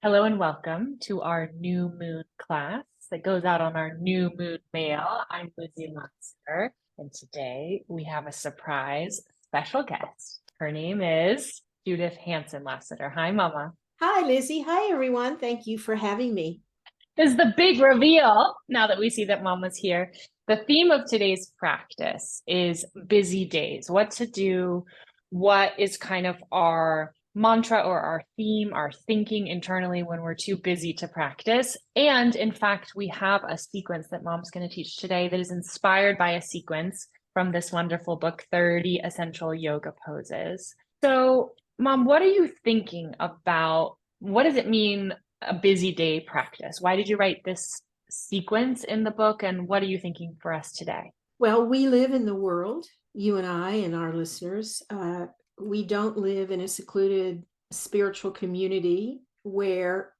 Hello and welcome to our new moon class that goes out on our new moon mail. I'm Lizzie Lasater, and today we have a surprise special guest. Her name is Judith Hanson Lasater. Hi, Mama. Hi, Lizzie. Hi, everyone. Thank you for having me. This is the big reveal now that we see that Mama's here. The theme of today's practice is busy days, what to do, what is kind of our mantra or our theme, our thinking internally when we're too busy to practice. And in fact, we have a sequence that Mom's going to teach today that is inspired by a sequence from this wonderful book, 30 Essential Yoga Poses. So, Mom, what are you thinking about? What does it mean, a busy day practice? Why did you write this sequence in the book? And what are you thinking for us today? Well, we live in the world, you and I and our listeners. We don't live in a secluded spiritual community where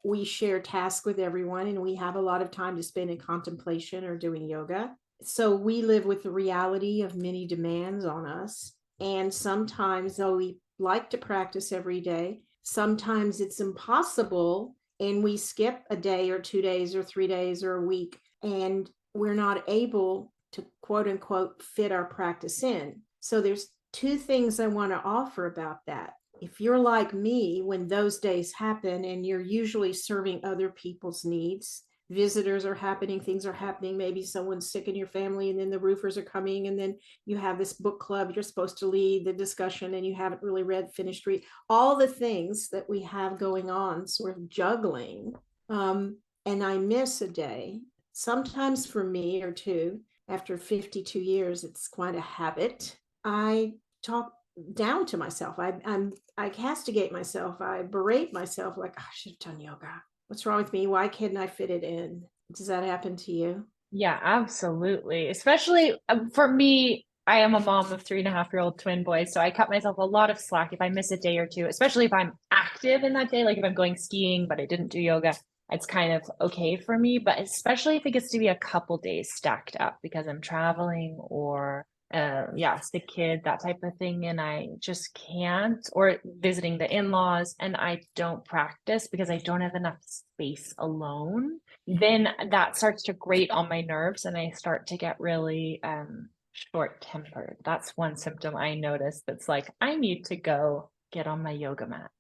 we share tasks with everyone and we have a lot of time to spend in contemplation or doing yoga. So we live with the reality of many demands on us. And sometimes, though we like to practice every day, sometimes it's impossible and we skip a day or 2 days or 3 days or a week and we're not able to quote unquote fit our practice in. So there's two things I want to offer about that. If you're like me, when those days happen and you're usually serving other people's needs, visitors are happening, things are happening, maybe someone's sick in your family, and then the roofers are coming, and then you have this book club, you're supposed to lead the discussion and you haven't really finished read all the things that we have going on, sort of juggling. And I miss a day, sometimes for me or two. After 52 years, it's quite a habit. I talk down to myself. I castigate myself. I berate myself like, oh, I should have done yoga. What's wrong with me? Why couldn't I fit it in? Does that happen to you? Yeah, absolutely. Especially for me, I am a mom of 3.5-year-old twin boys, so I cut myself a lot of slack if I miss a day or two, especially if I'm active in that day, like if I'm going skiing, but I didn't do yoga, it's kind of okay for me. But especially if it gets to be a couple days stacked up because I'm traveling or yeah, sick kid, that type of thing, and I just can't, or visiting the in-laws, and I don't practice because I don't have enough space alone, then that starts to grate on my nerves and I start to get really short-tempered. That's one symptom I notice that's like, I need to go get on my yoga mat.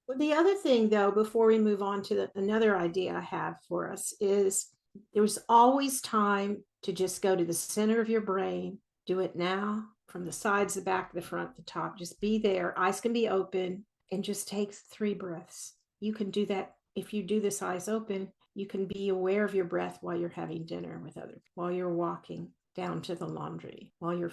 Well, the other thing, though, before we move on to another idea I have for us, is there's always time to just go to the center of your brain, do it now, from the sides, the back, the front, the top. Just be there. Eyes can be open and just take 3 breaths. You can do that if you do this eyes open. You can be aware of your breath while you're having dinner with others, while you're walking down to the laundry, while you're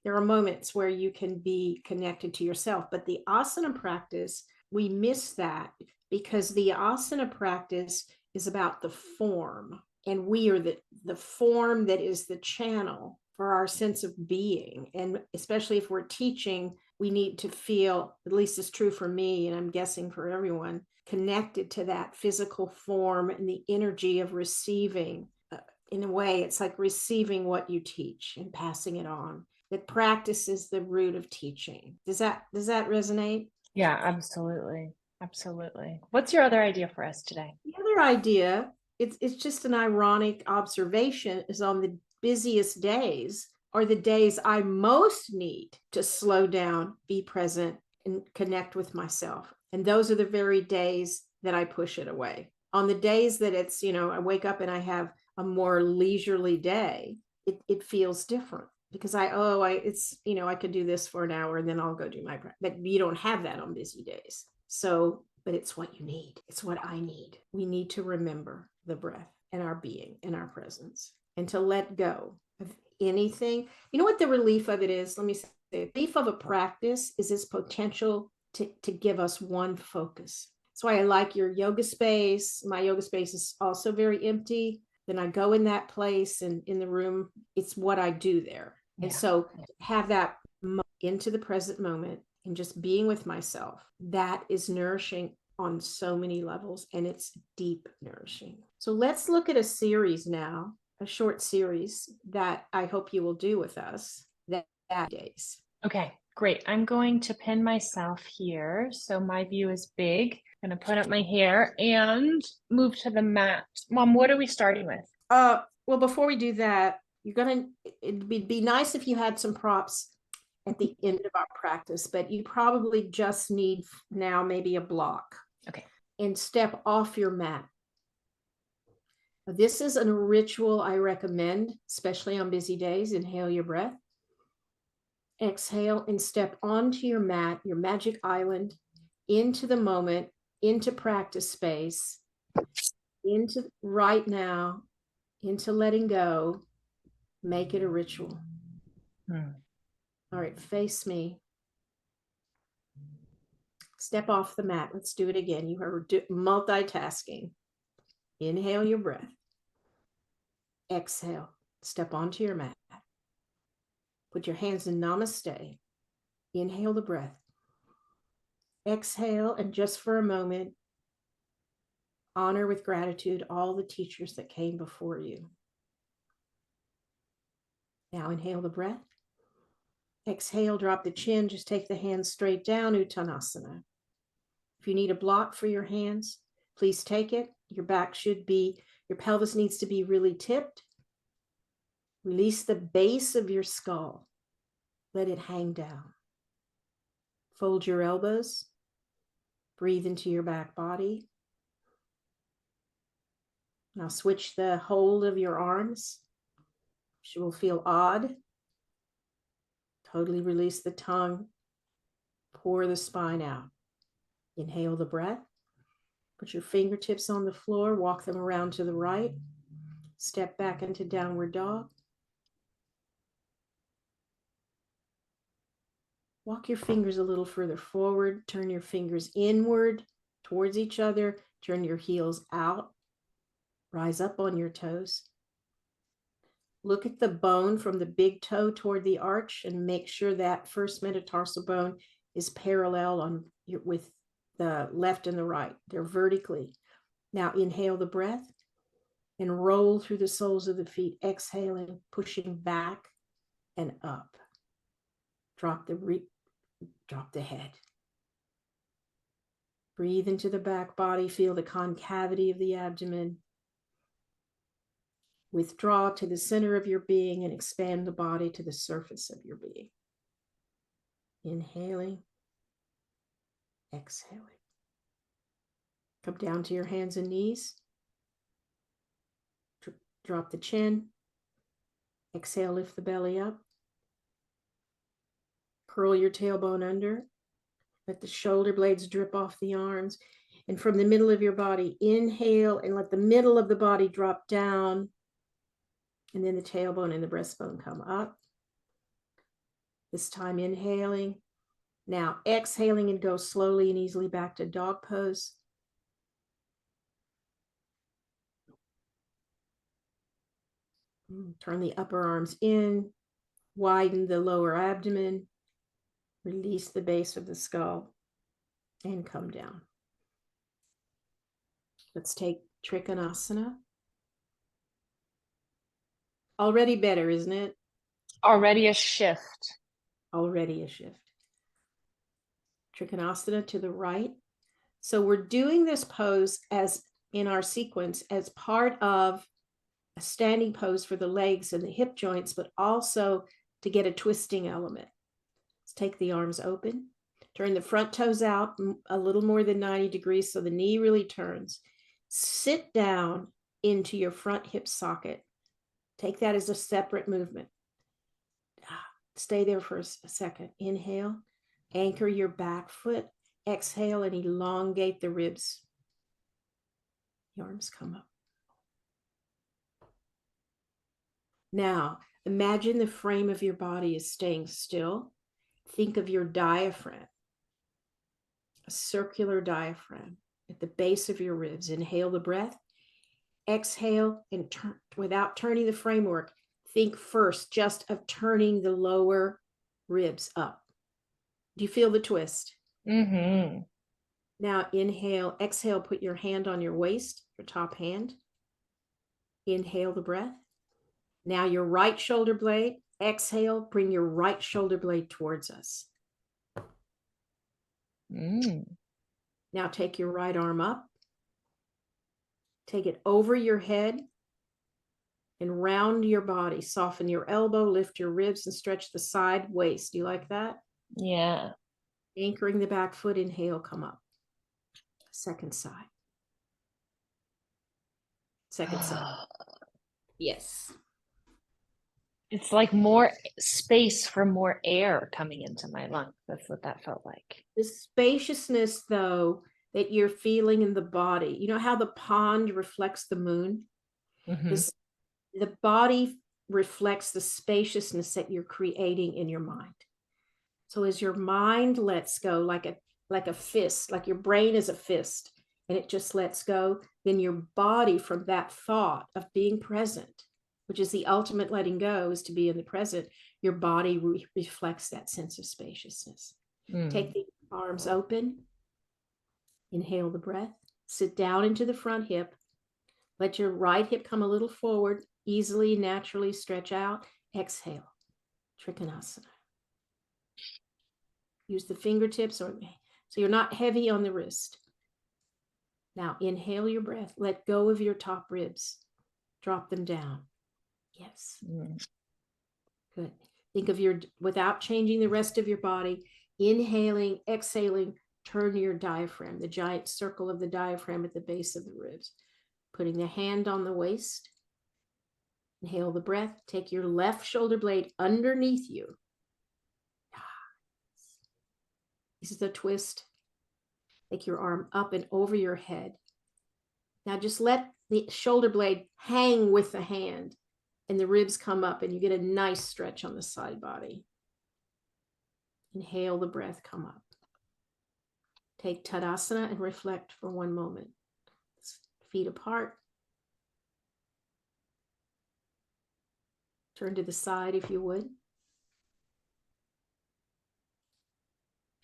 there are moments where you can be connected to yourself. But the asana practice, we miss that because the asana practice is about the form, and we are the form that is the channel for our sense of being. And especially if we're teaching, we need to feel, at least it's true for me, and I'm guessing for everyone, connected to that physical form and the energy of receiving. In a way, it's like receiving what you teach and passing it on. That practice is the root of teaching. Does that resonate? Yeah, absolutely. Absolutely. What's your other idea for us today? The other idea, it's just an ironic observation, is on the busiest days are the days I most need to slow down, be present, and connect with myself. And those are the very days that I push it away. On the days that it's, I wake up and I have a more leisurely day, it feels different because I could do this for an hour and then I'll go do my practice. But you don't have that on busy days. So, but it's what you need. It's what I need. We need to remember the breath and our being and our presence and to let go of anything. You know what the relief of it is? Let me say, the relief of a practice is its potential to give us one focus. That's why I like your yoga space. My yoga space is also very empty. Then I go in that place and in the room, it's what I do there. And Yeah. so have that into the present moment and just being with myself, that is nourishing on so many levels, and it's deep nourishing. So let's look at a series now, a short series that I hope you will do with us that days. Okay, great. I'm going to pin myself here so my view is big Gonna put up my hair and move to the mat. Mom, what are we starting with? Well, before we do that, it'd be nice if you had some props at the end of our practice, but you probably just need now maybe a block. Okay. And step off your mat. This is a ritual I recommend, especially on busy days. Inhale your breath. Exhale and step onto your mat, your magic island, into the moment, into practice space, into right now, into letting go. Make it a ritual. All right, face me. Step off the mat. Let's do it again. You are multitasking. Inhale your breath. Exhale. Step onto your mat. Put your hands in namaste. Inhale the breath. Exhale, and just for a moment, honor with gratitude all the teachers that came before you. Now inhale the breath. Exhale, drop the chin, just take the hands straight down, Uttanasana. If you need a block for your hands, please take it. Your pelvis needs to be really tipped. Release the base of your skull. Let it hang down. Fold your elbows. Breathe into your back body. Now switch the hold of your arms. Which will feel odd. Totally release the tongue. Pour the spine out. Inhale the breath. Put your fingertips on the floor. Walk them around to the right. Step back into downward dog. Walk your fingers a little further forward. Turn your fingers inward towards each other. Turn your heels out. Rise up on your toes. Look at the bone from the big toe toward the arch and make sure that first metatarsal bone is parallel with the left and the right. They're vertically. Now inhale the breath and roll through the soles of the feet, exhaling, pushing back and up. Drop the head. Breathe into the back body. Feel the concavity of the abdomen. Withdraw to the center of your being and expand the body to the surface of your being. Inhaling, exhaling. Come down to your hands and knees. Drop the chin. Exhale, lift the belly up. Curl your tailbone under. Let the shoulder blades drip off the arms. And from the middle of your body, inhale and let the middle of the body drop down. And then the tailbone and the breastbone come up. This time inhaling. Now exhaling and go slowly and easily back to dog pose. Turn the upper arms in. Widen the lower abdomen. Release the base of the skull and come down. Let's take Trikonasana. Already better, isn't it? Already a shift. Already a shift. Trikonasana to the right. So we're doing this pose as in our sequence as part of a standing pose for the legs and the hip joints, but also to get a twisting element. Let's take the arms open. Turn the front toes out a little more than 90 degrees so the knee really turns. Sit down into your front hip socket. Take that as a separate movement. Stay there for a second. Inhale, anchor your back foot. Exhale and elongate the ribs. The arms come up. Now, imagine the frame of your body is staying still. Think of your diaphragm, a circular diaphragm at the base of your ribs. Inhale the breath. Exhale and turn without turning the framework. Think first just of turning the lower ribs up. Do you feel the twist? Mm-hmm. Now inhale, exhale, put your hand on your waist, your top hand. Inhale the breath. Now your right shoulder blade. Exhale, bring your right shoulder blade towards us. Now take your right arm up, take it over your head and round your body. Soften your elbow, lift your ribs, and stretch the side waist. Do you like that? Yeah. Anchoring the back foot, inhale, come up. Second side. Second side. Yes. It's like more space for more air coming into my lungs. That's what that felt like. The spaciousness, though, that you're feeling in the body. You know how the pond reflects the moon? Mhm. The body reflects the spaciousness that you're creating in your mind. So as your mind lets go, like a fist, like your brain is a fist, and it just lets go, then your body, from that thought of being present, which is the ultimate letting go, is to be in the present, your body reflects that sense of spaciousness. Take the arms open, inhale the breath, sit down into the front hip, let your right hip come a little forward, easily, naturally stretch out, exhale, Trikonasana. Use the fingertips, so you're not heavy on the wrist. Now inhale your breath, let go of your top ribs, drop them down. Yes. Good. Think of without changing the rest of your body, inhaling, exhaling, turn your diaphragm, the giant circle of the diaphragm at the base of the ribs. Putting the hand on the waist. Inhale the breath, take your left shoulder blade underneath you. This is a twist. Take your arm up and over your head. Now just let the shoulder blade hang with the hand and the ribs come up and you get a nice stretch on the side body. Inhale the breath, come up. Take Tadasana and reflect for one moment. Feet apart. Turn to the side if you would.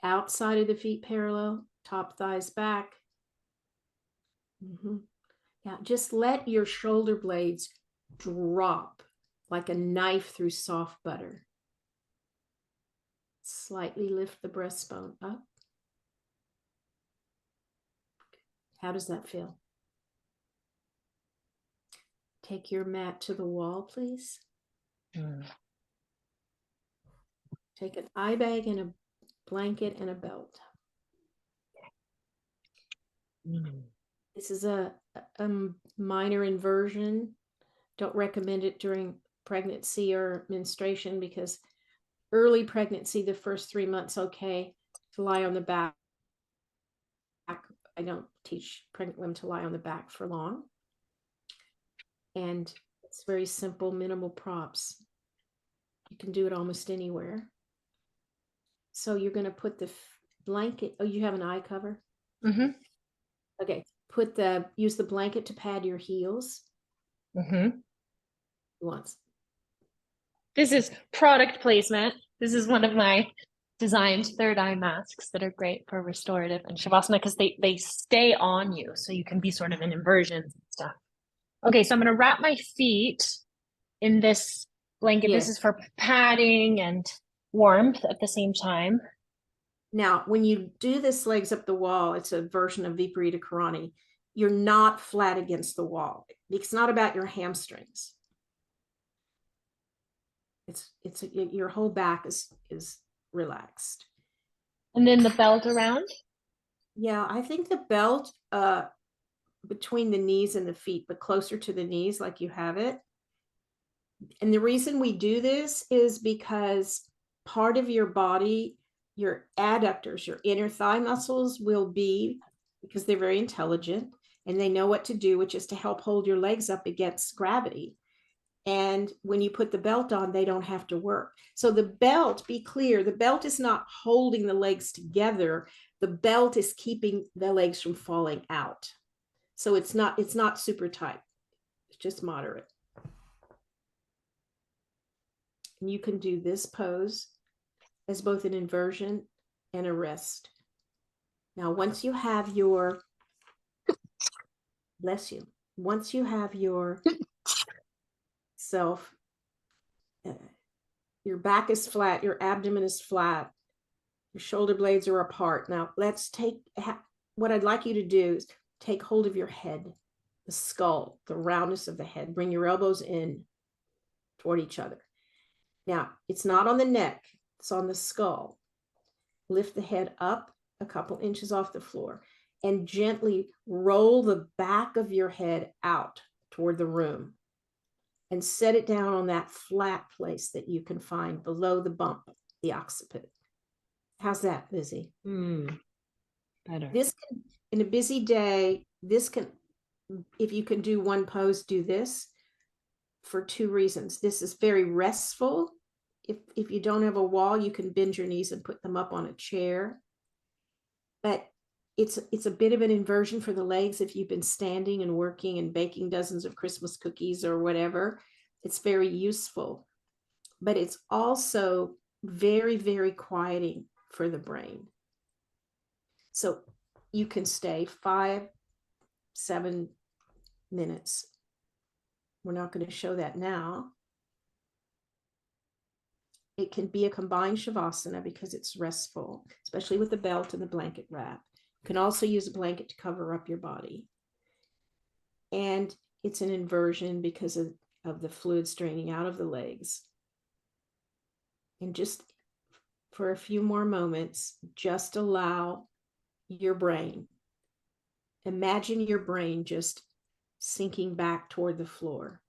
Outside of the feet parallel, top thighs back. Yeah, just let your shoulder blades drop like a knife through soft butter. Slightly lift the breastbone up. How does that feel? Take your mat to the wall, please. Take an eye bag and a blanket and a belt. This is a minor inversion. Don't recommend it during pregnancy or menstruation because early pregnancy, the first 3 months, okay, to lie on the back. I don't teach pregnant women to lie on the back for long. And it's very simple, minimal props. You can do it almost anywhere. So you're going to put the blanket. Oh, you have an eye cover? Mm-hmm. Okay. Use the blanket to pad your heels. Once. This is product placement. This is one of my designed third eye masks that are great for restorative and Shavasana because they stay on you. So you can be sort of in inversions and stuff. Okay, so I'm going to wrap my feet in this blanket. Yes. This is for padding and warmth at the same time. Now, when you do this legs up the wall, it's a version of Viparita Karani. You're not flat against the wall. It's not about your hamstrings. It's your whole back is relaxed. And then the belt around? Yeah, I think the belt between the knees and the feet, but closer to the knees like you have it. And the reason we do this is because part of your body, your adductors, your inner thigh muscles will be, because they're very intelligent and they know what to do, which is to help hold your legs up against gravity. And when you put the belt on, they don't have to work. So the belt, be clear, the belt is not holding the legs together. The belt is keeping the legs from falling out. So it's not super tight. It's just moderate. And you can do this pose as both an inversion and a rest. Now, once you have your, bless you, once you have your self, your back is flat, your abdomen is flat, your shoulder blades are apart. Now, let's take what I'd like you to do is take hold of your head, the skull, the roundness of the head. Bring your elbows in toward each other. Now, it's not on the neck, it's on the skull. Lift the head up a couple inches off the floor and gently roll the back of your head out toward the room and set it down on that flat place that you can find below the bump, the occiput. How's that, Lizzie? Better. This can, in a busy day, this can, if you can do one pose, do this for two reasons. This is very restful. If you don't have a wall, you can bend your knees and put them up on a chair. But it's a bit of an inversion for the legs if you've been standing and working and baking dozens of Christmas cookies or whatever. It's very useful. But it's also very, very quieting for the brain. So you can stay 5-7 minutes. We're not going to show that now. It can be a combined Shavasana because it's restful, especially with the belt and the blanket wrap. You can also use a blanket to cover up your body. And it's an inversion because of the fluid straining out of the legs. And just for a few more moments, just allow your brain. Imagine your brain just sinking back toward the floor,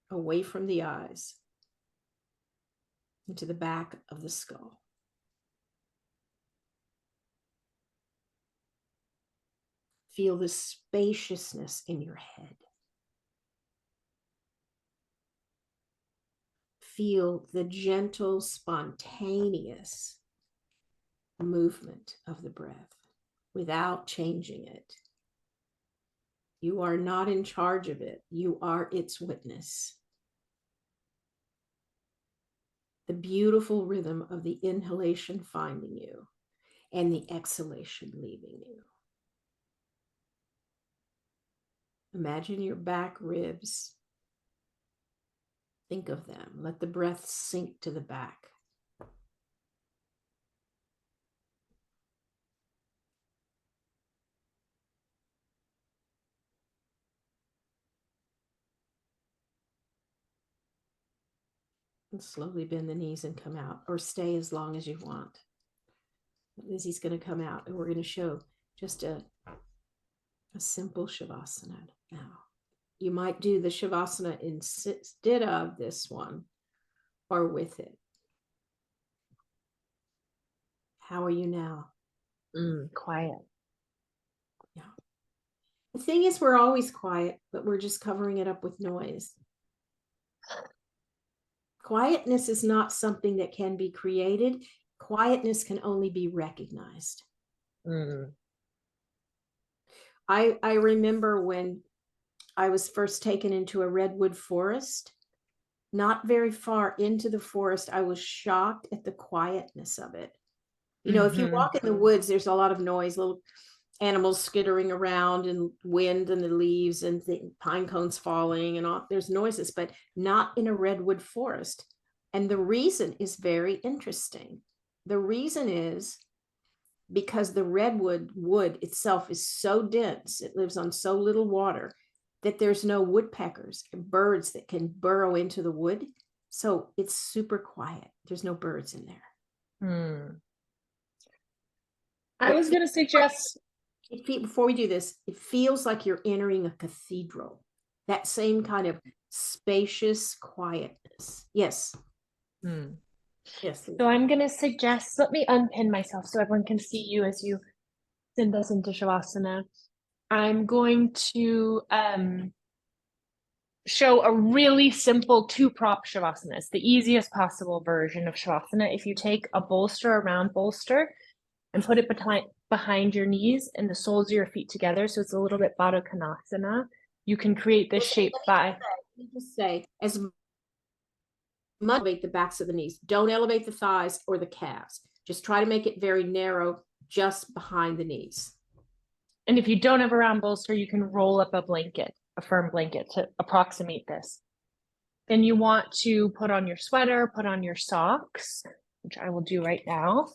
away from the eyes, into the back of the skull. Feel the spaciousness in your head. Feel the gentle, spontaneous movement of the breath without changing it. You are not in charge of it. You are its witness. The beautiful rhythm of the inhalation finding you and the exhalation leaving you. Imagine your back ribs. Think of them. Let the breath sink to the back. And slowly bend the knees and come out, or stay as long as you want. Lizzie's going to come out and we're going to show just a simple Shavasana now. You might do the Shavasana instead of this one or with it. How are you now? Quiet. Yeah. The thing is, we're always quiet, but we're just covering it up with noise. Quietness is not something that can be created. Quietness can only be recognized. I remember when I was first taken into a redwood forest, not very far into the forest, I was shocked at the quietness of it. You know, if you walk in the woods, there's a lot of noise, little animals skittering around and wind and the leaves and the pine cones falling and all. There's noises, but not in a redwood forest. And the reason is very interesting. The reason is because the redwood wood itself is so dense, it lives on so little water, that there's no woodpeckers and birds that can burrow into the wood. So it's super quiet. There's no birds in there. I was going to suggest, before we do this, it feels like you're entering a cathedral. That same kind of spacious quietness. Yes. Yes. So I'm going to suggest, let me unpin myself so everyone can see you as you send us into Shavasana. I'm going to show a really simple two-prop Shavasana. It's the easiest possible version of Shavasana. If you take a bolster, a round bolster, and put it behind your knees and the soles of your feet together, so it's a little bit Baddha Konasana, you can create this shape by... Let me just say, as elevate the backs of the knees. Don't elevate the thighs or the calves. Just try to make it very narrow, just behind the knees. And if you don't have a round bolster, you can roll up a blanket, a firm blanket to approximate this. Then you want to put on your sweater, put on your socks, which I will do right now.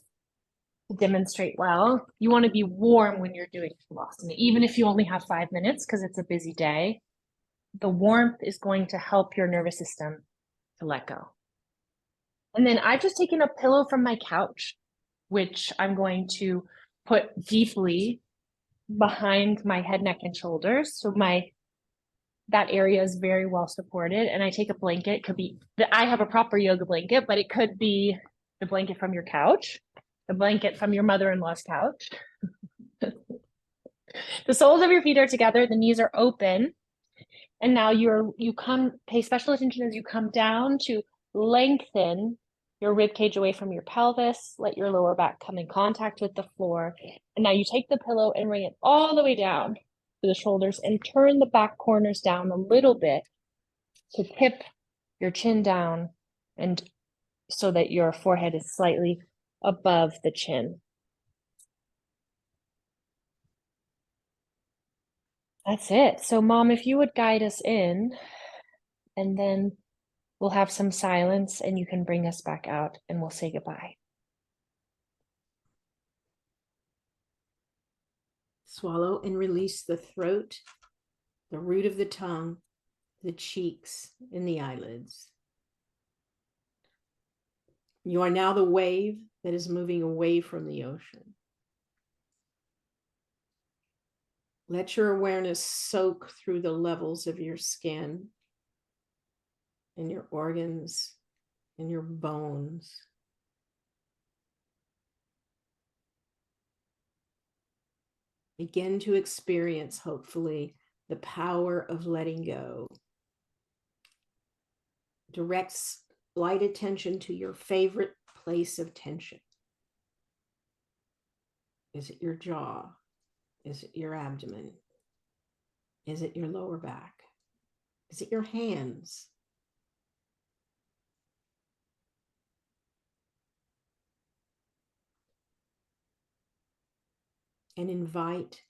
to demonstrate well. You want to be warm when you're doing Shavasana, even if you only have 5 minutes because it's a busy day. The warmth is going to help your nervous system to let go. And then I've just taken a pillow from my couch, which I'm going to put deeply behind my head, neck, and shoulders. So that area is very well supported. And I take a blanket. It could be I have a proper yoga blanket, but it could be the blanket from your couch, the blanket from your mother-in-law's couch. The soles of your feet are together, the knees are open. And now you pay special attention as you come down to lengthen your rib cage away from your pelvis, let your lower back come in contact with the floor. And now you take the pillow and bring it all the way down to the shoulders and turn the back corners down a little bit to tip your chin down and so that your forehead is slightly above the chin. That's it. So Mom, if you would guide us in, and then we'll have some silence and you can bring us back out and we'll say goodbye. Swallow and release the throat, the root of the tongue, the cheeks, and the eyelids. You are now the wave that is moving away from the ocean. Let your awareness soak through the levels of your skin and your organs and your bones. Begin to experience, hopefully, the power of letting go. Direct light attention to your favorite place of tension. Is it your jaw? Is it your abdomen? Is it your lower back? Is it your hands? And invite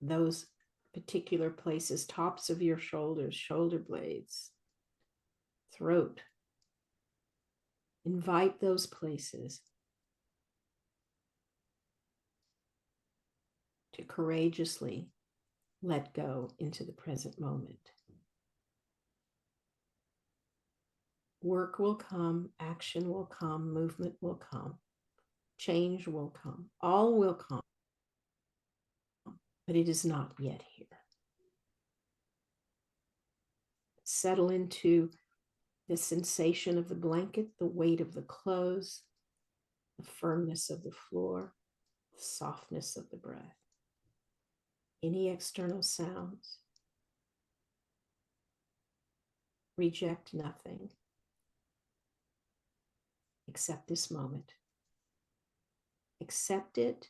those particular places, tops of your shoulders, shoulder blades, throat. Invite those places to courageously let go into the present moment. Work will come, action will come, movement will come, change will come, all will come, but it is not yet here. Settle into the sensation of the blanket, the weight of the clothes, the firmness of the floor, the softness of the breath. Any external sounds, reject nothing except this moment. Accept it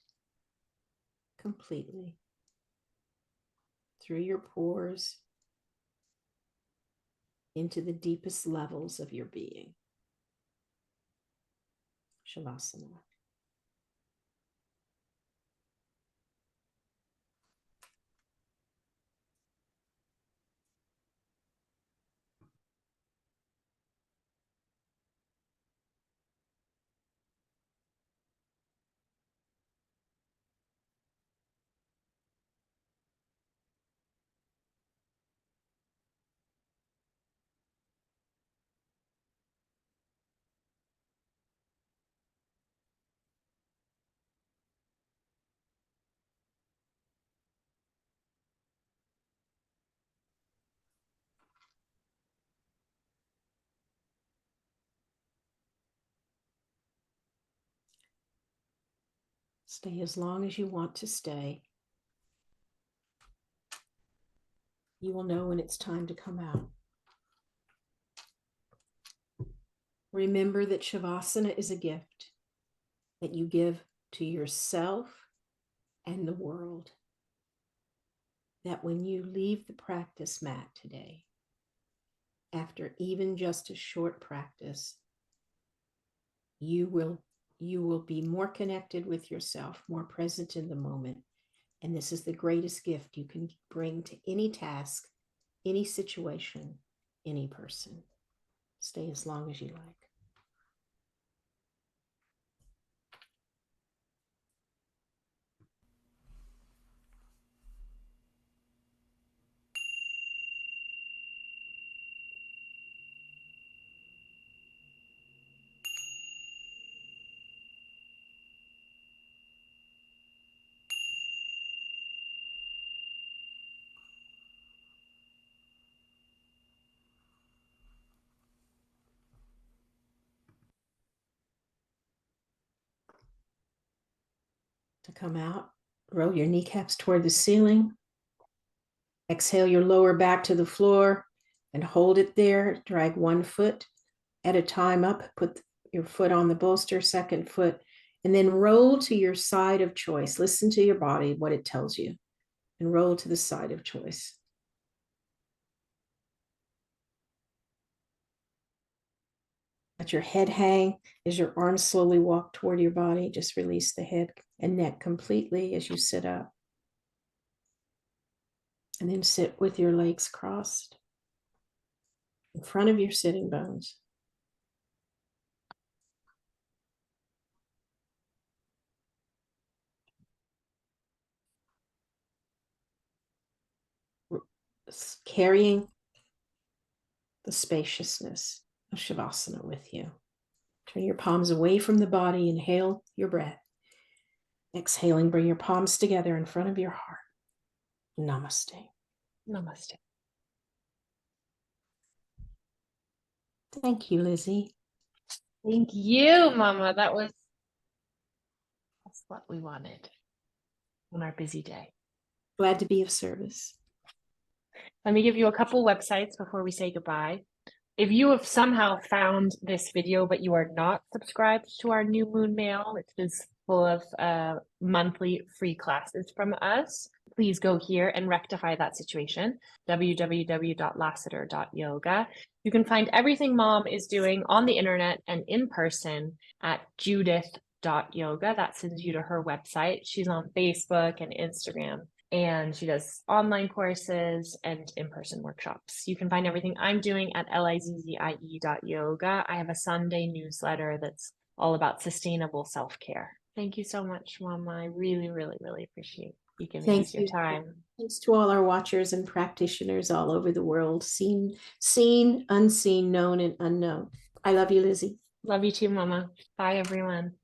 completely through your pores into the deepest levels of your being. Shavasana. Stay as long as you want to stay. You will know when it's time to come out. Remember that Shavasana is a gift that you give to yourself and the world. That when you leave the practice mat today, after even just a short practice, you will be more connected with yourself, more present in the moment. And this is the greatest gift you can bring to any task, any situation, any person. Stay as long as you like. to come out. Roll your kneecaps toward the ceiling. Exhale your lower back to the floor and hold it there. Drag one foot at a time up. Put your foot on the bolster, second foot, and then roll to your side of choice. Listen to your body, what it tells you, and roll to the side of choice. Let your head hang as your arms slowly walk toward your body. Just release the head and neck completely as you sit up. And then sit with your legs crossed in front of your sitting bones. Carrying the spaciousness of Shavasana with you. Turn your palms away from the body. Inhale your breath. Exhaling, bring your palms together in front of your heart. Namaste. Namaste. Thank you, Lizzie. Thank you, Mama. That's what we wanted on our busy day. Glad to be of service. Let me give you a couple websites before we say goodbye. If you have somehow found this video, but you are not subscribed to our New Moon Mail, which is full of monthly free classes from us, please go here and rectify that situation. www.lasater.yoga. You can find everything Mom is doing on the internet and in person at judith.yoga. That sends you to her website. She's on Facebook and Instagram. And she does online courses and in-person workshops. You can find everything I'm doing at lizzie.yoga. I have a Sunday newsletter that's all about sustainable self-care. Thank you so much, Mama. I really, really, really appreciate you giving us your time. Thanks to all our watchers and practitioners all over the world, seen, unseen, known, and unknown. I love you, Lizzie. Love you too, Mama. Bye, everyone.